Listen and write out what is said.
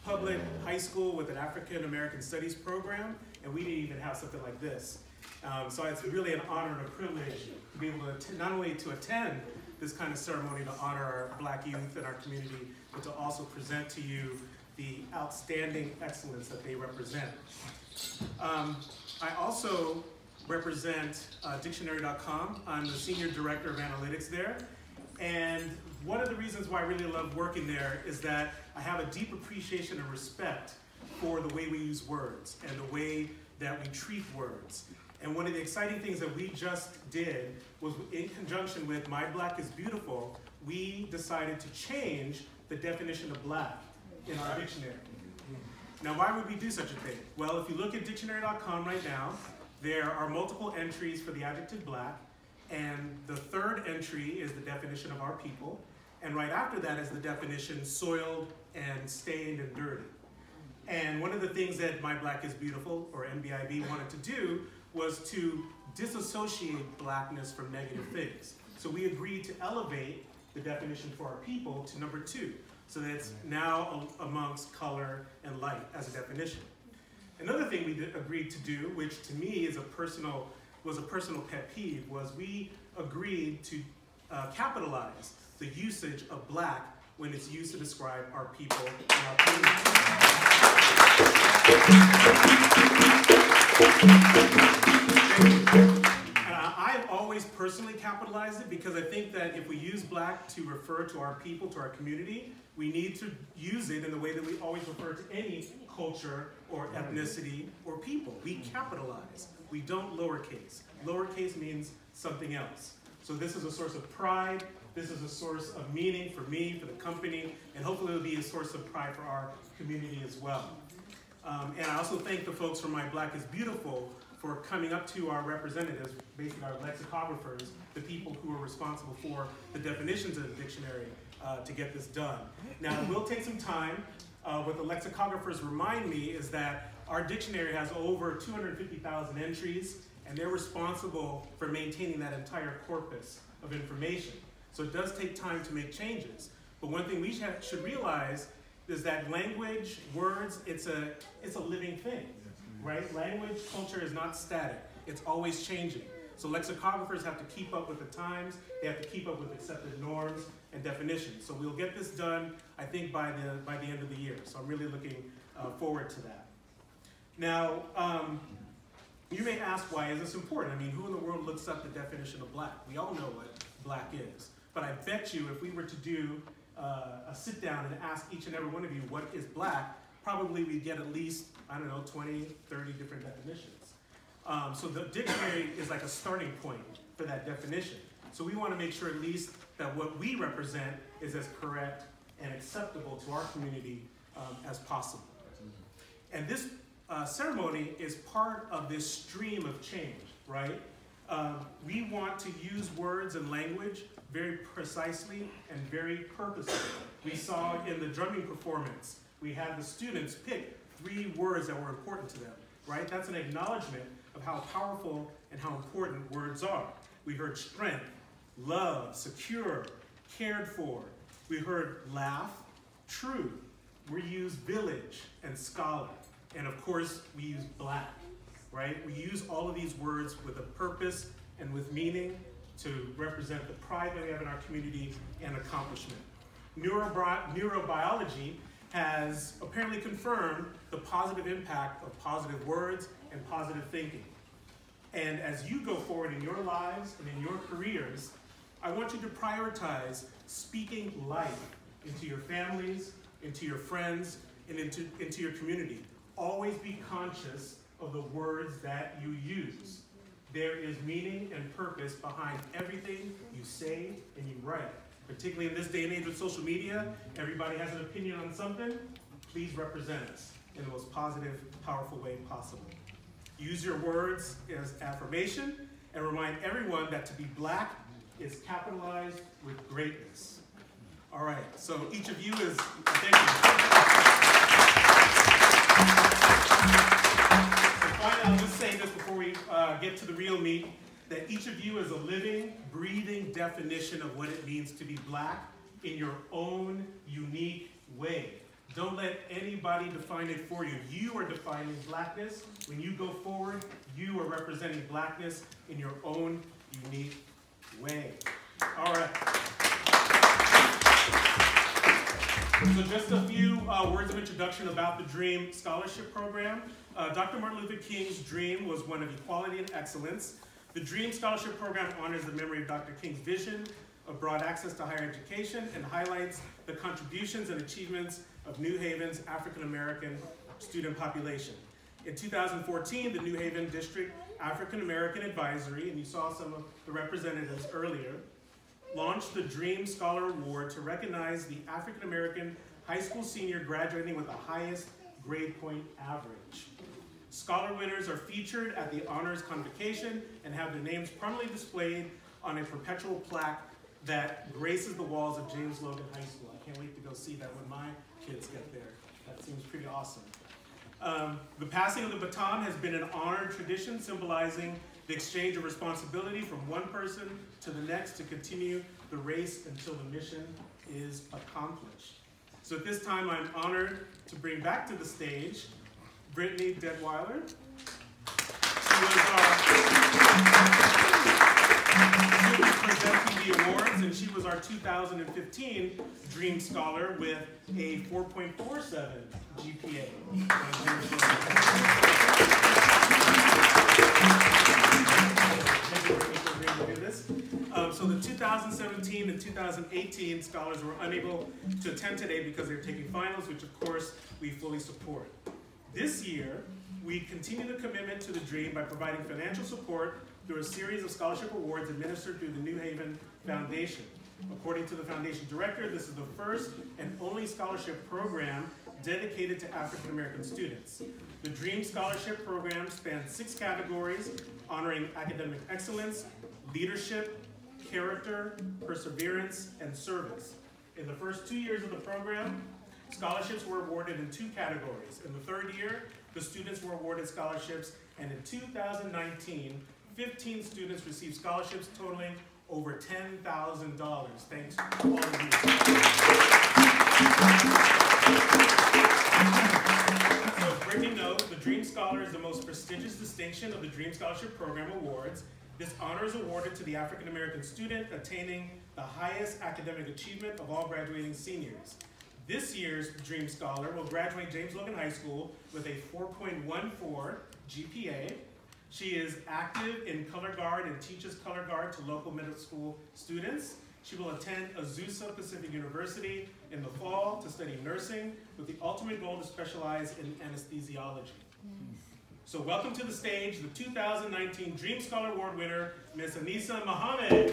public high school with an African American Studies program, and we didn't even have something like this. So it's really an honor and a privilege to be able to not only to attend this kind of ceremony to honor our Black youth in our community, but to also present to you the outstanding excellence that they represent. I also represent dictionary.com. I'm the Senior Director of Analytics there. And one of the reasons why I really love working there is that I have a deep appreciation and respect for the way we use words and the way that we treat words. And one of the exciting things that we just did was, in conjunction with My Black is Beautiful, we decided to change the definition of black in our dictionary. Now, why would we do such a thing? Well, if you look at dictionary.com right now, there are multiple entries for the adjective black, and the third entry is the definition of our people, and right after that is the definition soiled and stained and dirty. And one of the things that My Black is Beautiful, or MBIB, wanted to do was to disassociate blackness from negative things. So we agreed to elevate the definition for our people to number 2. So that it's now amongst color and light as a definition. Another thing we agreed to do, which to me is was a personal pet peeve, was we agreed to capitalize the usage of black when it's used to describe our people and our community. I've always personally capitalized it because I think that if we use black to refer to our people, to our community, we need to use it in the way that we always refer to any culture or ethnicity or people. We capitalize. We don't lowercase. Lowercase means something else. So this is a source of pride. This is a source of meaning for me, for the company, and hopefully it'll be a source of pride for our community as well. And I also thank the folks from My Black is Beautiful for coming up to our representatives, basically our lexicographers, the people who are responsible for the definitions of the dictionary to get this done. Now, it will take some time. What the lexicographers remind me is that our dictionary has over 250,000 entries, and they're responsible for maintaining that entire corpus of information. So it does take time to make changes. But one thing we should realize is that language, words, it's a living thing, right? Language, culture is not static. It's always changing. So lexicographers have to keep up with the times. They have to keep up with accepted norms and definitions. So we'll get this done, I think, by the end of the year. So I'm really looking forward to that. Now, you may ask, why is this important? I mean, who in the world looks up the definition of black? We all know what black is. But I bet you if we were to do a sit down and ask each and every one of you what is black, probably we'd get at least, I don't know, 20, 30 different definitions. So the dictionary is like a starting point for that definition. So we want to make sure at least that what we represent is as correct and acceptable to our community as possible. And this ceremony is part of this stream of change, right? We want to use words and language very precisely and very purposefully. We saw in the drumming performance, we had the students pick 3 words that were important to them, right? That's an acknowledgement of how powerful and how important words are. We heard strength, love, secure, cared for. We heard laugh, truth. We used village and scholar. And of course, we use black, right? We use all of these words with a purpose and with meaning to represent the pride that we have in our community and accomplishment. Neurobiology has apparently confirmed the positive impact of positive words and positive thinking. And as you go forward in your lives and in your careers, I want you to prioritize speaking life into your families, into your friends, and into your community. Always be conscious of the words that you use. There is meaning and purpose behind everything you say and you write. Particularly in this day and age with social media, everybody has an opinion on something. Please represent us in the most positive, powerful way possible. Use your words as affirmation and remind everyone that to be black is capitalized with greatness. All right, so each of you is, thank you. So finally, I'll just say this before we get to the real meat, that each of you is a living, breathing definition of what it means to be black in your own unique way. Don't let anybody define it for you. You are defining blackness. When you go forward, you are representing blackness in your own unique way. All right. So just a few words of introduction about the DREAM Scholarship Program. Dr. Martin Luther King's dream was one of equality and excellence. The DREAM Scholarship Program honors the memory of Dr. King's vision of broad access to higher education and highlights the contributions and achievements of New Haven's African-American student population. In 2014, the New Haven District African-American Advisory, and you saw some of the representatives earlier, launched the DREAM Scholar Award to recognize the African-American high school senior graduating with the highest grade point average. Scholar winners are featured at the honors convocation and have their names prominently displayed on a perpetual plaque that graces the walls of James Logan High School. I can't wait to go see that when my kids get there. That seems pretty awesome. The passing of the baton has been an honored tradition symbolizing the exchange of responsibility from one person to the next to continue the race until the mission is accomplished. So at this time, I'm honored to bring back to the stage Brittany Detweiler. She was presenting the awards, and she was our 2015 Dream Scholar with a 4.47 GPA. So the 2017 and 2018 scholars were unable to attend today because they're taking finals, which of course we fully support. This year, we continue the commitment to the dream by providing financial support through a series of scholarship awards administered through the New Haven Foundation. According to the foundation director, this is the first and only scholarship program dedicated to African American students. The DREAM Scholarship Program spans 6 categories, honoring academic excellence, leadership, character, perseverance, and service. In the first 2 years of the program, scholarships were awarded in 2 categories. In the 3rd year, the students were awarded scholarships, and in 2019, 15 students received scholarships totaling over $10,000. Thanks to all of you. So, breaking note, the Dream Scholar is the most prestigious distinction of the Dream Scholarship Program Awards. This honor is awarded to the African American student attaining the highest academic achievement of all graduating seniors. This year's Dream Scholar will graduate James Logan High School with a 4.14 GPA. She is active in color guard and teaches color guard to local middle school students. She will attend Azusa Pacific University in the fall to study nursing with the ultimate goal to specialize in anesthesiology. So welcome to the stage, the 2019 Dream Scholar Award winner, Ms. Anissa Mohammed.